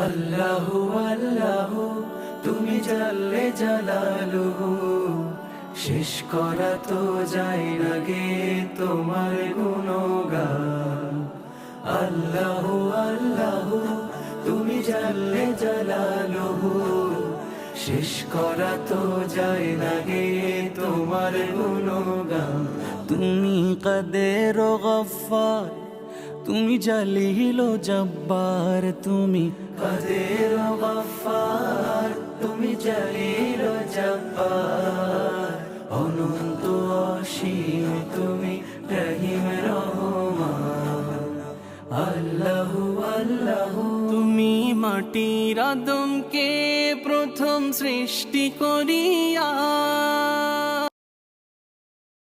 আল্লাহু আল্লাহু তুমি জাল্লে জালালুহু, শেষ করা তো যায় না গে তোমার গুণগান। আল্লাহু আল্লাহু তুমি জাল্লে জালালুহু, শেষ করা তো যায় না গে তোমার গুণগান। তুমি কাদের ও গফফার, তুমি জালিল ও জব্বার, তুমি কাদের ও গফফার, তুমি জালিল ও জব্বার, অনন্ত অসীম তুমি রহিম রহমান। আল্লাহু আল্লাহু তুমি মাটির আদমকে প্রথম সৃষ্টি করিয়া